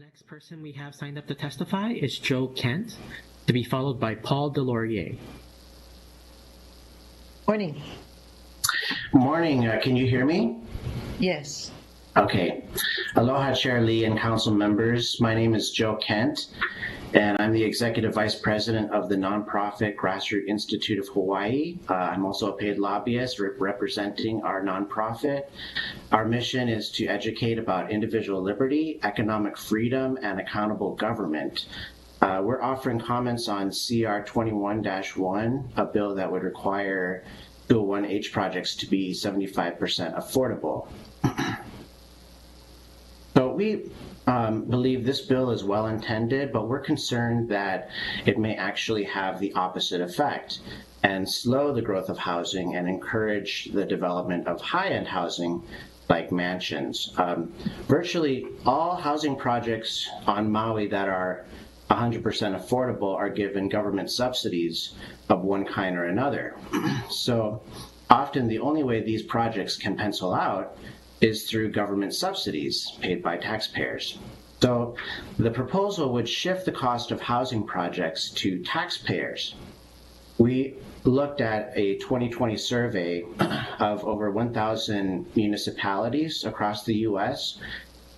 Next person we have signed up to testify is Joe Kent, to be followed by Paul Delorier. Morning. Morning. Can you hear me? Yes. Okay. Aloha, Chair Lee and council members. My name is Joe Kent, and I'm the Executive Vice President of the nonprofit Grassroots Institute of Hawaii. I'm also a paid lobbyist representing our nonprofit. Our mission is to educate about individual liberty, economic freedom, and accountable government. We're offering comments on CR 21-1, a bill that would require 201H projects to be 75% affordable. So we believe this bill is well intended, but we're concerned that it may actually have the opposite effect and slow the growth of housing and encourage the development of high-end housing like mansions. Virtually all housing projects on Maui that are 100% affordable are given government subsidies of one kind or another. So often the only way these projects can pencil out is through government subsidies paid by taxpayers. So the proposal would shift the cost of housing projects to taxpayers. We looked at a 2020 survey of over 1,000 municipalities across the US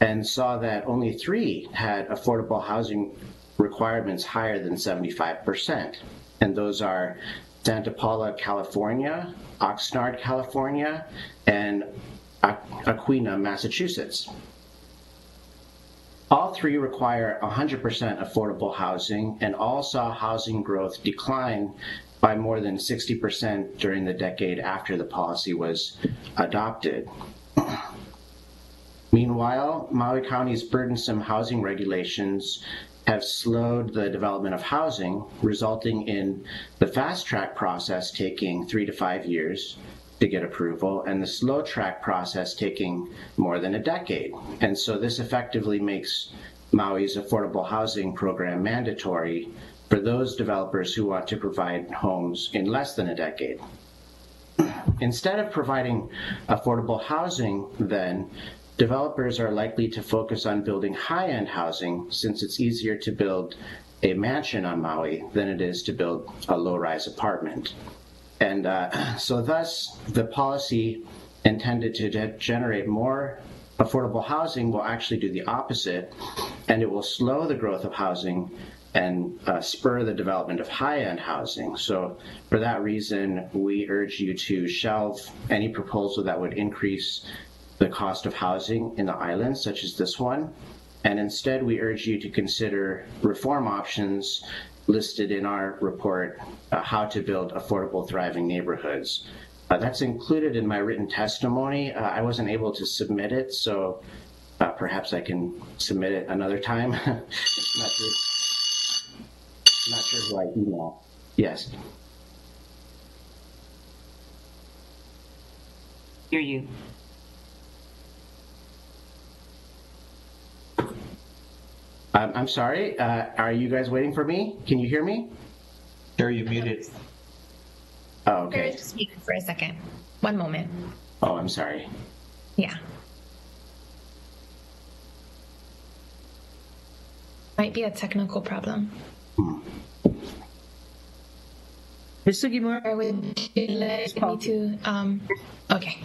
and saw that only 3 had affordable housing requirements higher than 75%. And those are Santa Paula, California, Oxnard, California, and Aquina, Massachusetts. All 3 require 100% affordable housing, and all saw housing growth decline by more than 60% during the decade after the policy was adopted. Meanwhile, Maui County's burdensome housing regulations have slowed the development of housing, resulting in the fast track process taking 3 to 5 years to get approval, and the slow track process taking more than a decade. And so this effectively makes Maui's affordable housing program mandatory for those developers who want to provide homes in less than a decade. Instead of providing affordable housing, then, developers are likely to focus on building high-end housing, since it's easier to build a mansion on Maui than it is to build a low-rise apartment. And so thus, the policy intended to generate more affordable housing will actually do the opposite, and it will slow the growth of housing and spur the development of high-end housing. So for that reason, we urge you to shelve any proposal that would increase the cost of housing in the islands, such as this one. And instead, we urge you to consider reform options listed in our report, How to Build Affordable Thriving Neighborhoods. That's included in my written testimony. I wasn't able to submit it, so perhaps I can submit it another time. Not sure who I email. Yes. Hear you. I'm sorry, are you guys waiting for me? Can you hear me? Sure, you muted. Oh, okay. Just speak for a second. One moment. Oh, I'm sorry. Yeah. Might be a technical problem. Mr. Gimura, Would you like me to, okay.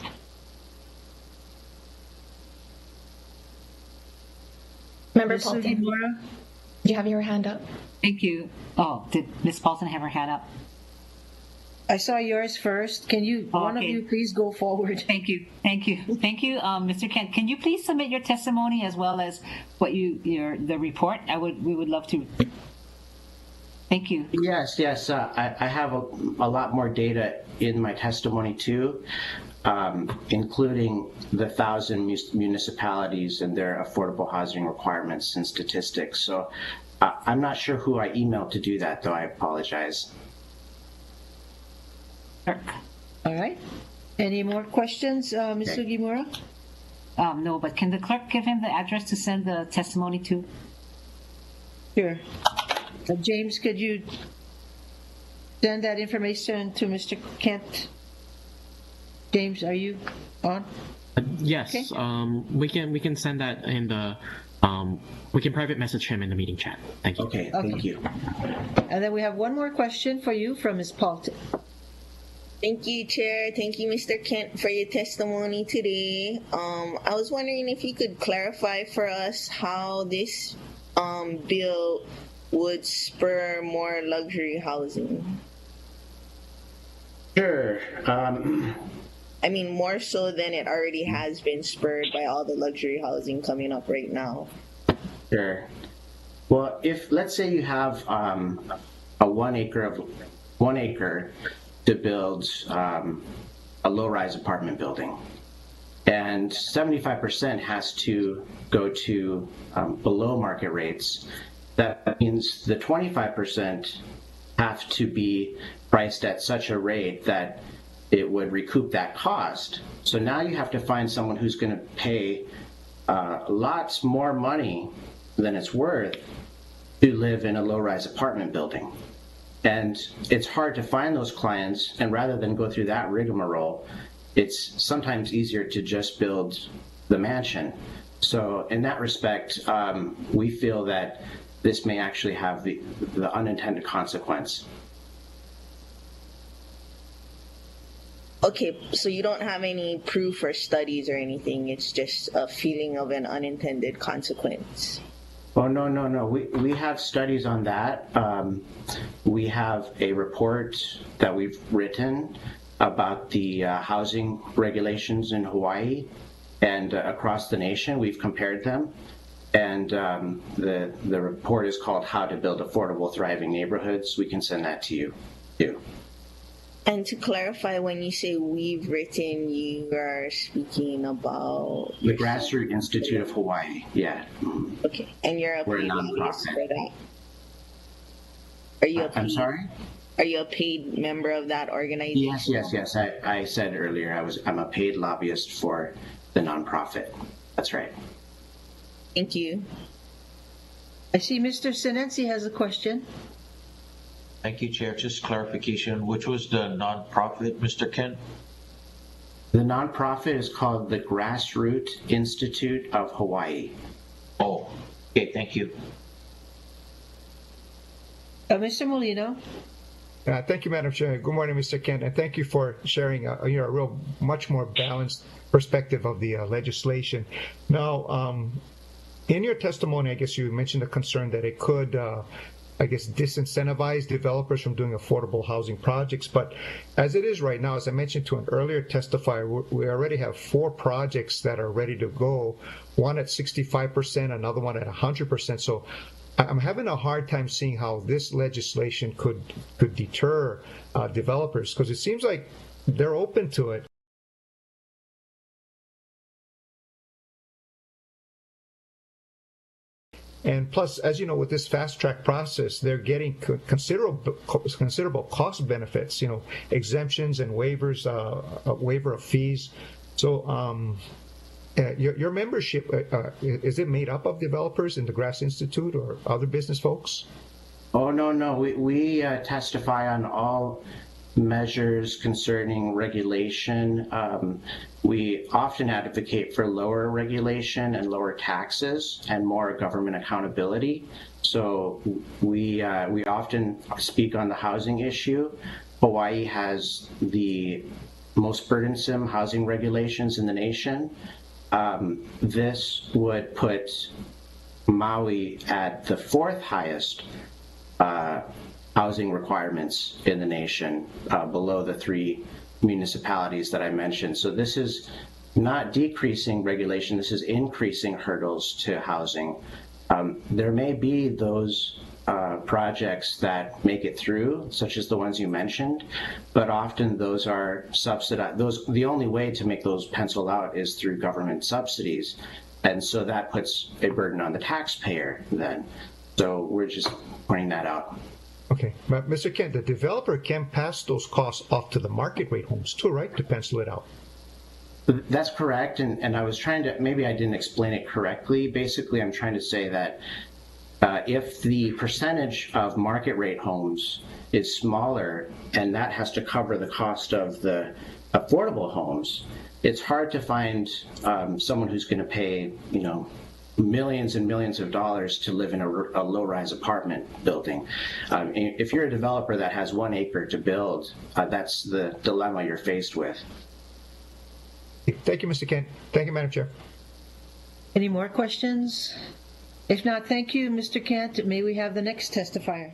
Member Mr. Paulton, Gimura? do you have your hand up? Thank you. Oh, did Ms. Paulson have her hand up? I saw yours first. Can you, one of Okay. you, please go forward? Thank you. Thank you. Thank you, Mr. Kent. Can you please submit your testimony as well as what the report? We would love to. Thank you. Yes. I have a lot more data in my testimony too, including the 1,000 municipalities and their affordable housing requirements and statistics. So I'm not sure who I emailed to do that, though. I apologize. Clerk. All right. Any more questions, Mr. Gimura? No, but can the clerk give him the address to send the testimony to? Sure. James, could you send that information to Mr. Kent? James, are you on? Yes, Okay. we can send that in the we can private message him in the meeting chat. Thank you. Okay, thank you. And then we have one more question for you from Ms. Paulton. Thank you, Chair. Thank you, Mr. Kent, for your testimony today. I was wondering if you could clarify for us how this bill would spur more luxury housing. Sure. I mean, more so than it already has been spurred by all the luxury housing coming up right now. Sure. Well, if let's say you have a 1 acre to build a low-rise apartment building, and 75% has to go to below market rates, that means the 25% have to be priced at such a rate that it would recoup that cost. So now you have to find someone who's going to pay lots more money than it's worth to live in a low-rise apartment building. And it's hard to find those clients, and rather than go through that rigmarole, it's sometimes easier to just build the mansion. So in that respect, we feel that this may actually have the unintended consequence. Okay, so you don't have any proof or studies or anything. It's just a feeling of an unintended consequence. Oh, no. We have studies on that. We have a report that we've written about the housing regulations in Hawaii and across the nation. We've compared them. And the report is called How to Build Affordable, Thriving Neighborhoods. We can send that to you, too. And to clarify, when you say we've written, you are speaking about The Grassroots Institute of Hawaii, yeah. Okay, and you're a We're a paid lobbyist nonprofit. for that. Are you a paid, I'm sorry? Are you a paid member of that organization? Yes. I said earlier I'm a paid lobbyist for the nonprofit. That's right. Thank you. I see Mr. Sinensi has a question. Thank you, Chair. Just clarification, which was the nonprofit, Mr. Kent? The nonprofit is called the Grassroots Institute of Hawaii. Oh, okay, thank you. Mr. Molino. Thank you, Madam Chair. Good morning, Mr. Kent, and thank you for sharing a real much more balanced perspective of the legislation. Now, in your testimony, I guess you mentioned a concern that it could, disincentivize developers from doing affordable housing projects. But as it is right now, as I mentioned to an earlier testifier, we already have 4 projects that are ready to go, one at 65%, another one at 100%. So I'm having a hard time seeing how this legislation could deter developers, because it seems like they're open to it. And plus, as you know, with this fast track process, they're getting considerable cost benefits, exemptions and waivers, waiver of fees. So your membership, is it made up of developers in the Grass Institute or other business folks? Oh, no. We testify on all measures concerning regulation. We often advocate for lower regulation and lower taxes and more government accountability. So we often speak on the housing issue. Hawaii has the most burdensome housing regulations in the nation. This would put Maui at the 4th highest housing requirements in the nation, below the 3 municipalities that I mentioned. So this is not decreasing regulation, this is increasing hurdles to housing. There may be those projects that make it through, such as the ones you mentioned, but often those are subsidized. The only way to make those pencil out is through government subsidies. And so that puts a burden on the taxpayer then. So we're just pointing that out. Okay, but Mr. Kent, the developer can pass those costs off to the market rate homes too, right, to pencil it out? That's correct, and I was trying to, maybe I didn't explain it correctly. Basically, I'm trying to say that if the percentage of market rate homes is smaller, and that has to cover the cost of the affordable homes, it's hard to find someone who's going to pay, millions and millions of dollars to live in a low-rise apartment building. If you're a developer that has 1 acre to build, that's the dilemma you're faced with. Thank you, Mr. Kent. Thank you, Madam Chair. Any more questions? If not, thank you, Mr. Kent. May we have the next testifier?